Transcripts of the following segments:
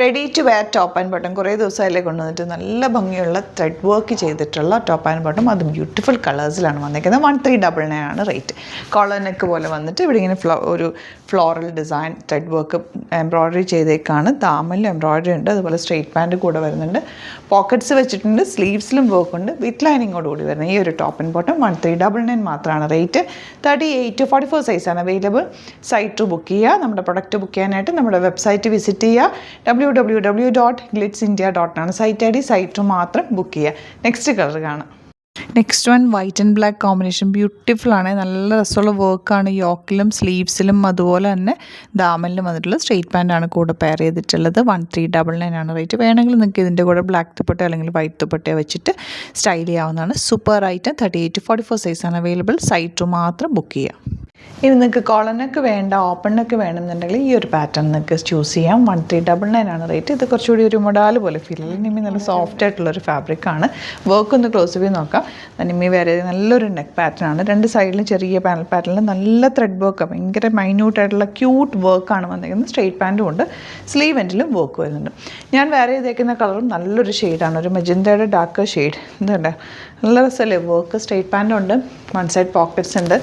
Ready to wear top and bottom കുറേ ദിവസമായില്ലേ കൊണ്ടുവന്നിട്ട് നല്ല ഭംഗിയുള്ള ത്രെഡ് വർക്ക് ചെയ്തിട്ടുള്ള ടോപ്പ് ആൻഡ് ബോട്ടം, അത് ബ്യൂട്ടിഫുൾ കളേഴ്സിലാണ് വന്നിരിക്കുന്നത്. 1399 ആണ് റേറ്റ്. കോളർ നെക്ക് പോലെ വന്നിട്ട് ഇവിടെ ഇങ്ങനെ ഒരു floral design thread work embroidery ചെയ്തേക്കാണ്. ദാമനിലും എംബ്രോയ്ഡറി ഉണ്ട്, അതുപോലെ സ്ട്രെയിറ്റ് പാൻറ്റ് കൂടെ വരുന്നുണ്ട്. പോക്കറ്റ്സ് വെച്ചിട്ടുണ്ട്, സ്ലീവ്സിലും വർക്ക് ഉണ്ട്, വിത്ത് ലൈനിങ്ങോടുകൂടി വരുന്നത് ഈ ഒരു ടോപ്പ് ആൻഡ് ബോട്ടം 1399 മാത്രമാണ് റേറ്റ്. 38 to 44 സൈസാണ് അവൈലബിൾ. സൈറ്റ് ബുക്ക് ചെയ്യുക. നമ്മുടെ പ്രൊഡക്റ്റ് ബുക്ക് ചെയ്യാനായിട്ട് നമ്മുടെ വെബ്സൈറ്റ് വിസിറ്റ് ചെയ്യുക. www.glitzindia.in ആണ് സൈറ്റ് ഐ ഡി. സൈറ്റ് മാത്രം ബുക്ക് ചെയ്യുക. നെക്സ്റ്റ് കളർ കാണാം. Next one white and black combination, beautiful ആണ്. നല്ല രസമുള്ള വർക്കാണ്. യോക്കിലും സ്ലീവ്സിലും അതുപോലെ തന്നെ ദാമനിലും വന്നിട്ടുള്ള സ്ട്രെയിറ്റ് പാൻറ്റാണ് കൂടെ പെയർ ചെയ്തിട്ടുള്ളത്. 1399 ആണ് റേറ്റ്. വേണമെങ്കിൽ നിങ്ങൾക്ക് ഇതിൻ്റെ കൂടെ ബ്ലാക്ക് ദുപ്പട്ട അല്ലെങ്കിൽ വൈറ്റ് ദുപ്പട്ട വെച്ചിട്ട് സ്റ്റൈൽ ചെയ്യാവുന്നതാണ്. Super item. 38 to 44 സൈസാണ് അവൈലബിൾ. സൈറ്റ് മാത്രം ബുക്ക് ചെയ്യുക. ഇനി നിങ്ങൾക്ക് കോളനൊക്കെ വേണ്ട, ഓപ്പണൊക്കെ വേണമെന്നുണ്ടെങ്കിൽ ഈ ഒരു പാറ്റേൺ നിങ്ങൾക്ക് ചൂസ് ചെയ്യാം. 1399 ആണ് റേറ്റ്. ഇത് കുറച്ചുകൂടി ഒരു മൊഡാല് പോലെ ഫീൽ ചെയ്യും. നിമ്മി നല്ല സോഫ്റ്റ് ആയിട്ടുള്ളൊരു ഫാബ്രിക്കാണ്. വർക്ക് ഒന്ന് ക്ലോസ് ചെയ്ത് നോക്കാം. നിമ്മി വേറെ നല്ലൊരു നെക്ക് പാറ്റേൺ ആണ്. രണ്ട് സൈഡിലും ചെറിയ പാനൽ പാറ്റേണിൽ നല്ല ത്രെഡ് വർക്ക്, ഭയങ്കര മൈന്യൂട്ടായിട്ടുള്ള ക്യൂട്ട് വർക്കാണ് വന്നിരിക്കുന്നത്. സ്ട്രെയിറ്റ് പാൻറ്റും ഉണ്ട്, സ്ലീവ് എൻഡിലും വർക്ക് വരുന്നുണ്ട്. ഞാൻ വേറെ ചെയ്തേക്കുന്ന കളറും നല്ലൊരു ഷെയ്ഡാണ്, ഒരു മെജന്തയുടെ ഡാർക്ക് ഷെയ്ഡ്. ഇതുണ്ട്, നല്ല രസമല്ലേ വർക്ക്. സ്ട്രെയിറ്റ് പാൻറ്റും ഉണ്ട്, വൺ സൈഡ് പോക്കറ്റ്സ് ഉണ്ട്,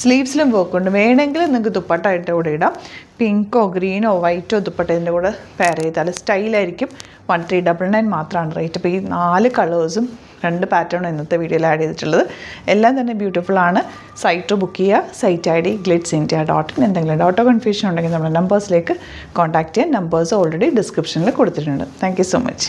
സ്ലീവ്സിലും വർക്ക് ഉണ്ട്. വേണമെങ്കിൽ നിങ്ങൾക്ക് ദുപ്പട്ട കൂടെ ഇടാം. പിങ്കോ ഗ്രീനോ വൈറ്റോ ദുപ്പട്ടേൻ്റെ കൂടെ പെയർ ചെയ്താൽ സ്റ്റൈലായിരിക്കും. 1399 മാത്രമാണ് റേറ്റ്. അപ്പോൾ ഈ 4 കളേഴ്സും 2 പാറ്റേണും ഇന്നത്തെ വീഡിയോയിൽ ആഡ് ചെയ്തിട്ടുള്ളത്. എല്ലാം തന്നെ ബ്യൂട്ടിഫുൾ ആണ്. സൈറ്റ് ബുക്ക് ചെയ്യുക. Site I D glitzindia.in. എന്തെങ്കിലും ഡൗട്ടോ കൺഫ്യൂഷൻ ഉണ്ടെങ്കിൽ നമ്മുടെ നമ്പേഴ്സിലേക്ക് കോൺടാക്ട് ചെയ്യാൻ. നമ്പേഴ്സ് ഓൾറെഡി ഡിസ്ക്രിപ്ഷനിൽ കൊടുത്തിട്ടുണ്ട്. Thank you so much.